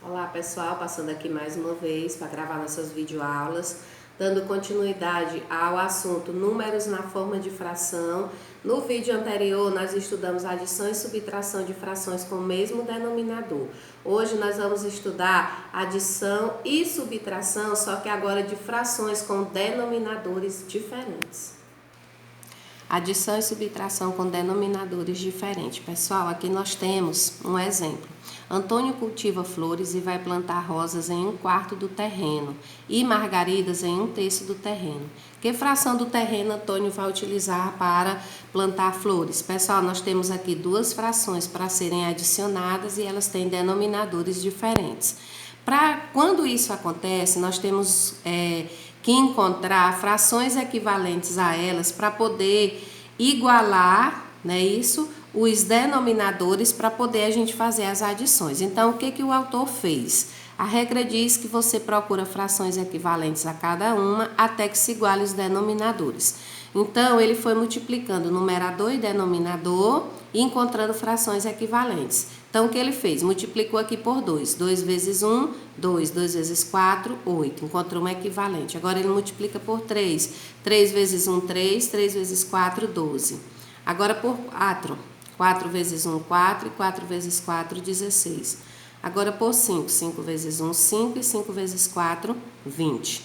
Olá pessoal, passando aqui mais uma vez para gravar nossas videoaulas, dando continuidade ao assunto números na forma de fração. No vídeo anterior nós estudamos adição e subtração de frações com o mesmo denominador. Hoje nós vamos estudar adição e subtração, só que agora de frações com denominadores diferentes. Adição e subtração com denominadores diferentes. Pessoal, aqui nós temos um exemplo. Antônio cultiva flores e vai plantar rosas em 1/4 do terreno e margaridas em 1/3 do terreno. Que fração do terreno Antônio vai utilizar para plantar flores? Pessoal, nós temos aqui duas frações para serem adicionadas e elas têm denominadores diferentes. Quando isso acontece, nós temos que encontrar frações equivalentes a elas para poder igualar, né, os denominadores para poder a gente fazer as adições. Então, o que o autor fez? A regra diz que você procura frações equivalentes a cada uma até que se iguale os denominadores. Então, ele foi multiplicando numerador e denominador e encontrando frações equivalentes. Então, o que ele fez? Multiplicou aqui por 2. 2 vezes 1, 2. 2 vezes 4, 8. Encontrou uma equivalente. Agora, ele multiplica por 3. 3 vezes 1, 3. 3 vezes 4, 12. Agora, por 4. 4 vezes 1, 4. E 4 vezes 4, 16. Agora, por 5. 5 vezes 1, 5. E 5 vezes 4, 20.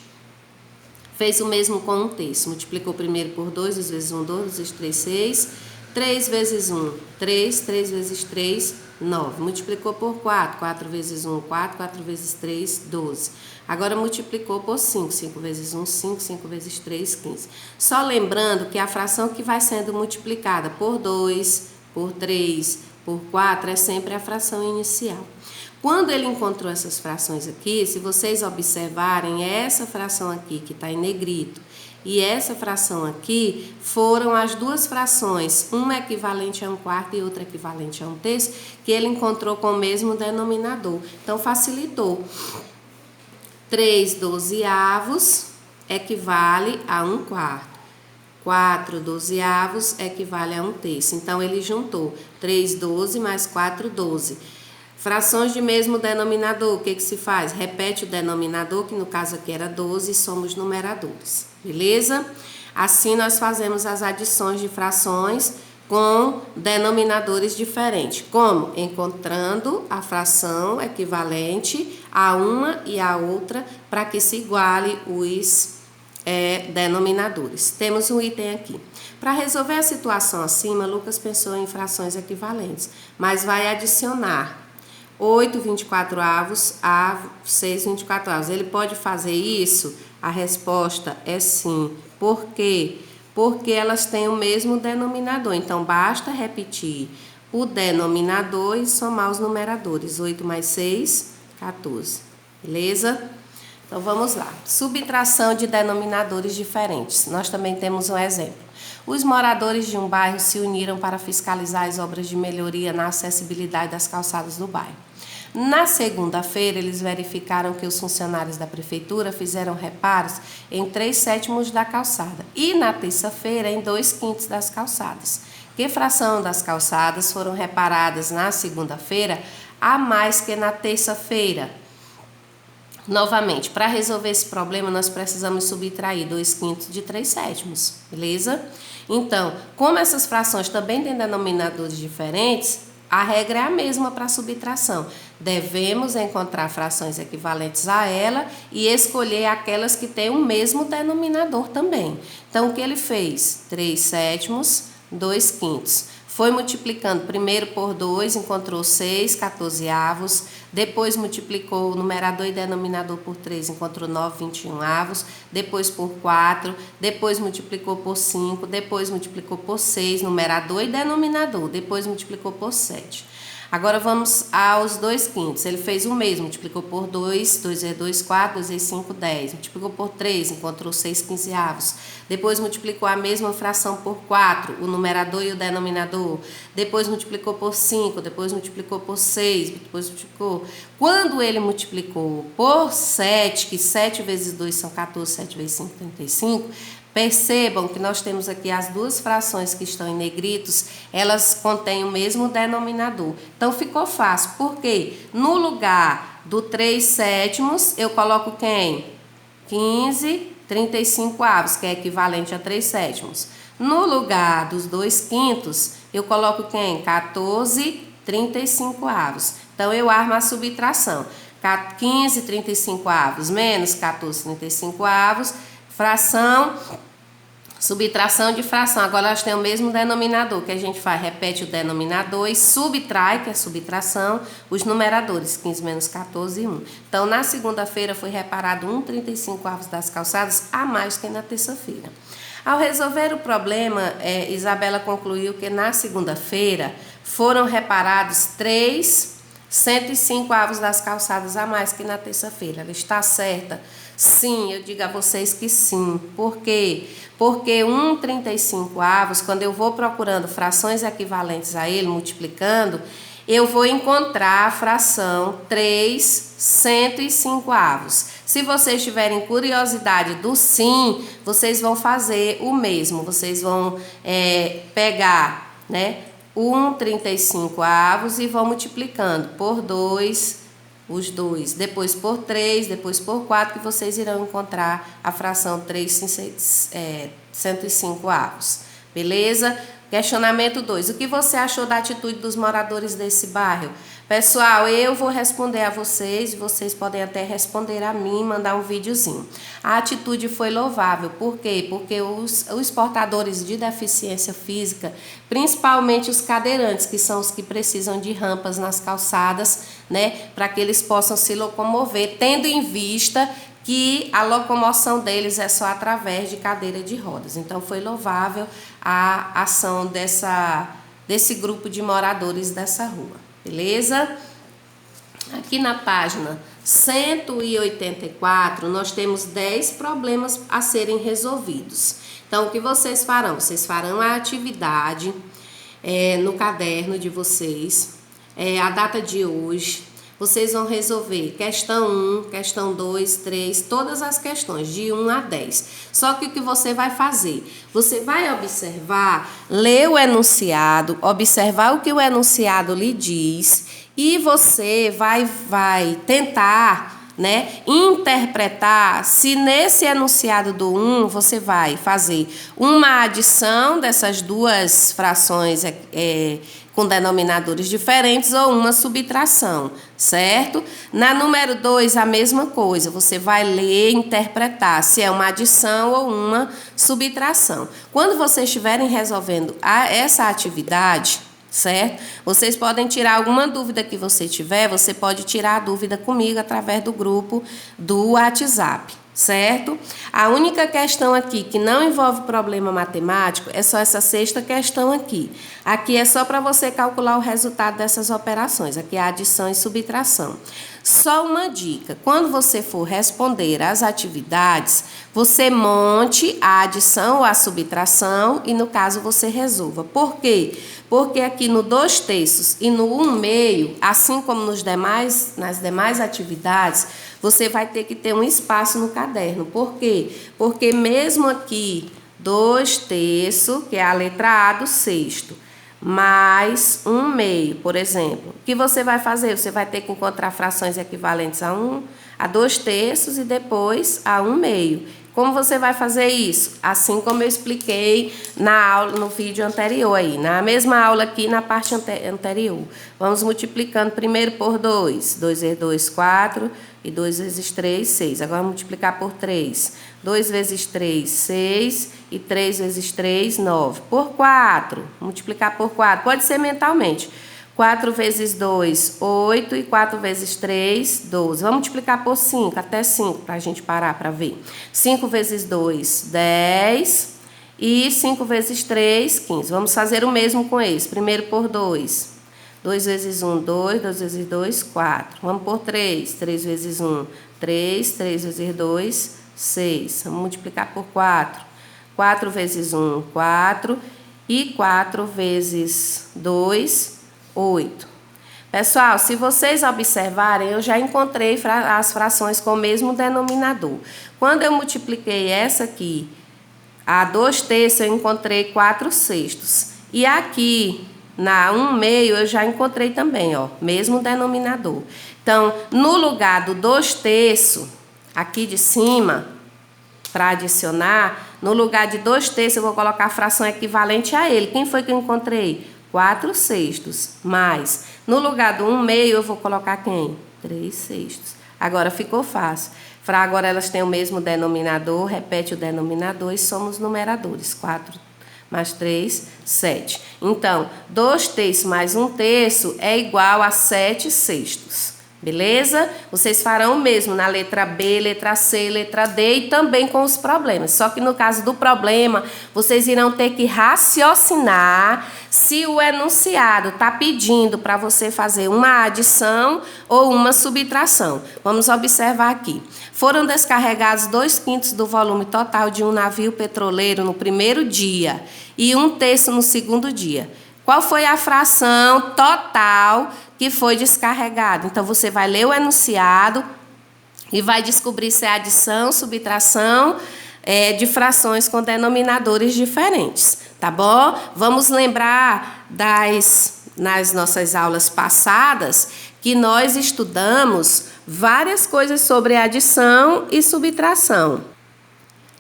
Fez o mesmo com 1/3. Multiplicou primeiro por 2. 2 vezes 1, 2. 2 vezes 3, 6. 3 vezes 1, 3. 3 vezes 3, 9. Multiplicou por 4. 4 vezes 1, 4. 4 vezes 3, 12. Agora multiplicou por 5. 5 vezes 1, 5. 5 vezes 3, 15. Só lembrando que a fração que vai sendo multiplicada por 2, por 3, por 4 é sempre a fração inicial. Quando ele encontrou essas frações aqui, se vocês observarem, essa fração aqui que está em negrito e essa fração aqui foram as duas frações, uma equivalente a 1/4 e outra equivalente a 1/3, que ele encontrou com o mesmo denominador. Então, facilitou. 3 dozeavos equivale a 1/4. 4 dozeavos equivale a 1/3. Então, ele juntou 3, 12 mais 4, 12. Frações de mesmo denominador, o que se faz? Repete o denominador, que no caso aqui era 12, e somos numeradores, beleza? Assim nós fazemos as adições de frações com denominadores diferentes. Como? Encontrando a fração equivalente a uma e a outra para que se iguale os denominadores. Temos um item aqui. Para resolver a situação acima, Lucas pensou em frações equivalentes, mas vai adicionar 8 24avos a 6 24avos. Ele pode fazer isso? A resposta é sim. Por quê? Porque elas têm o mesmo denominador. Então, basta repetir o denominador e somar os numeradores. 8 mais 6, 14. Beleza? Então, vamos lá. Subtração de denominadores diferentes. Nós também temos um exemplo. Os moradores de um bairro se uniram para fiscalizar as obras de melhoria na acessibilidade das calçadas do bairro. Na segunda-feira, eles verificaram que os funcionários da prefeitura fizeram reparos em 3/7 da calçada e na terça-feira em 2/5 das calçadas. Que fração das calçadas foram reparadas na segunda-feira a mais que na terça-feira? Novamente, para resolver esse problema, nós precisamos subtrair 2/5 de 3/7, beleza? Então, como essas frações também têm denominadores diferentes, a regra é a mesma para a subtração. Devemos encontrar frações equivalentes a ela e escolher aquelas que têm o mesmo denominador também. Então, o que ele fez? 3/7, 2/5. Foi multiplicando primeiro por 2, encontrou 6 14avos. Depois multiplicou o numerador e denominador por 3, encontrou 9 21avos. Depois por 4, depois multiplicou por 5, depois multiplicou por 6, numerador e denominador. Depois multiplicou por 7. Agora vamos aos 2/5. Ele fez o mesmo, multiplicou por 2, 2 vezes 2, 4, 2 vezes 5, 10. Multiplicou por 3, encontrou 6 15avos. Depois multiplicou a mesma fração por 4, o numerador e o denominador. Depois multiplicou por 5, depois multiplicou por 6, depois multiplicou. Quando ele multiplicou por 7, que 7 vezes 2 são 14, 7 vezes 5, 35, percebam que nós temos aqui as duas frações que estão em negritos, elas contêm o mesmo denominador. Então, ficou fácil, porque no lugar do 3 sétimos, eu coloco quem? 15/35, que é equivalente a 3 sétimos. No lugar dos 2/5, eu coloco quem? 14/35. Então, eu armo a subtração. 15/35 menos 14/35, fração, subtração de fração. Agora, elas têm o mesmo denominador, que a gente faz, repete o denominador e subtrai, que é subtração, os numeradores, 15 menos 14 e 1. Então, na segunda-feira foi reparado 1/35 das calçadas a mais que na terça-feira. Ao resolver o problema, Isabela concluiu que na segunda-feira foram reparados 3/105 das calçadas a mais que na terça-feira. Ela está certa? Sim, eu digo a vocês que sim. Por quê? Porque 1/35, quando eu vou procurando frações equivalentes a ele, multiplicando, eu vou encontrar a fração 3/105. Se vocês tiverem curiosidade do sim, vocês vão fazer o mesmo. Vocês vão pegar, né, 1/35 e vão multiplicando por 2, os dois, depois por 3, depois por 4, que vocês irão encontrar a fração 3/105. Beleza? Questionamento 2. O que você achou da atitude dos moradores desse bairro? Pessoal, eu vou responder a vocês, vocês podem até responder a mim, mandar um videozinho. A atitude foi louvável. Por quê? Porque os portadores de deficiência física, principalmente os cadeirantes, que são os que precisam de rampas nas calçadas, né, para que eles possam se locomover, tendo em vista que a locomoção deles é só através de cadeira de rodas. Então, foi louvável a ação desse grupo de moradores dessa rua. Beleza? Aqui na página 184, nós temos 10 problemas a serem resolvidos. Então, o que vocês farão? Vocês farão a atividade no caderno de vocês, a data de hoje. Vocês vão resolver questão 1, questão 2, 3, todas as questões, de 1 a 10. Só que o que você vai fazer? Você vai observar, ler o enunciado, observar o que o enunciado lhe diz e você vai tentar, né, interpretar se nesse enunciado do 1 você vai fazer uma adição dessas duas frações com denominadores diferentes ou uma subtração, certo? Na número 2, a mesma coisa, você vai ler e interpretar se é uma adição ou uma subtração. Quando vocês estiverem resolvendo essa atividade, certo? Vocês podem tirar alguma dúvida que você tiver, você pode tirar a dúvida comigo através do grupo do WhatsApp, certo? A única questão aqui que não envolve problema matemático é só essa sexta questão aqui. Aqui é só para você calcular o resultado dessas operações, aqui é a adição e subtração. Só uma dica, quando você for responder às atividades, você monte a adição ou a subtração e, no caso, você resolva. Por quê? Porque aqui no 2/3 e no 1/2, assim como nas demais atividades, você vai ter que ter um espaço no caderno. Por quê? Porque mesmo aqui, 2/3, que é a letra A do sexto, mais 1/2, por exemplo. O que você vai fazer? Você vai ter que encontrar frações equivalentes a 2/3 e depois a 1/2. Como você vai fazer isso? Assim como eu expliquei na aula, no vídeo anterior aí, na mesma aula aqui na parte anterior. Vamos multiplicando primeiro por 2. 2 vezes 2, 4. E 2 vezes 3, 6. Agora vamos multiplicar por 3. 2 vezes 3, 6. E 3 vezes 3, 9. Por 4. Multiplicar por 4. Pode ser mentalmente. 4 vezes 2, 8. E 4 vezes 3, 12. Vamos multiplicar por 5, até 5, para a gente parar para ver. 5 vezes 2, 10. E 5 vezes 3, 15. Vamos fazer o mesmo com esse. Primeiro por 2. 2 vezes 1, 2. 2 vezes 2, 4. Vamos por 3. 3 vezes 1, 3. 3 vezes 2, 6. Vamos multiplicar por 4. 4 vezes 1, 4. E 4 vezes 2, 8. Pessoal, se vocês observarem, eu já encontrei as frações com o mesmo denominador. Quando eu multipliquei essa aqui, a 2/3, eu encontrei 4/6. E aqui, na 1/2 eu já encontrei também, ó, mesmo denominador. Então, no lugar do 2/3, aqui de cima, para adicionar, no lugar de 2/3 eu vou colocar a fração equivalente a ele. Quem foi que eu encontrei? 4/6. Mais, no lugar do 1/2 eu vou colocar quem? 3/6. Agora ficou fácil. Agora elas têm o mesmo denominador, repete o denominador e somos numeradores. 4 mais 3, 7. Então, 2/3 mais 1/3 é igual a 7/6. Beleza? Vocês farão o mesmo na letra B, letra C, letra D e também com os problemas. Só que no caso do problema, vocês irão ter que raciocinar se o enunciado está pedindo para você fazer uma adição ou uma subtração. Vamos observar aqui. Foram descarregados 2/5 do volume total de um navio petroleiro no primeiro dia e 1/3 no segundo dia. Qual foi a fração total que foi descarregada? Então, você vai ler o enunciado e vai descobrir se é adição, subtração de frações com denominadores diferentes, tá bom? Vamos lembrar nas nossas aulas passadas que nós estudamos várias coisas sobre adição e subtração.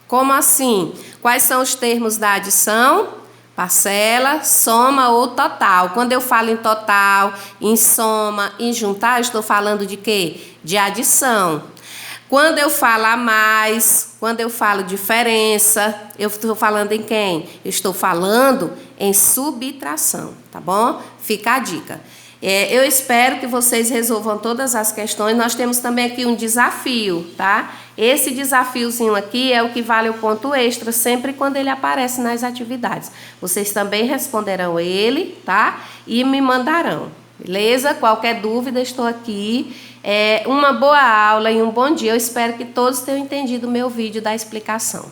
Como assim? Quais são os termos da adição? Parcela, soma ou total. Quando eu falo em total, em soma, em juntar, eu estou falando de quê? De adição. Quando eu falo a mais, quando eu falo diferença, eu estou falando em quem? Eu estou falando em subtração, tá bom? Fica a dica. Eu espero que vocês resolvam todas as questões. Nós temos também aqui um desafio, tá? Esse desafiozinho aqui é o que vale o ponto extra, sempre quando ele aparece nas atividades. Vocês também responderão ele, tá? E me mandarão, beleza? Qualquer dúvida, estou aqui. Uma boa aula e um bom dia. Eu espero que todos tenham entendido o meu vídeo da explicação.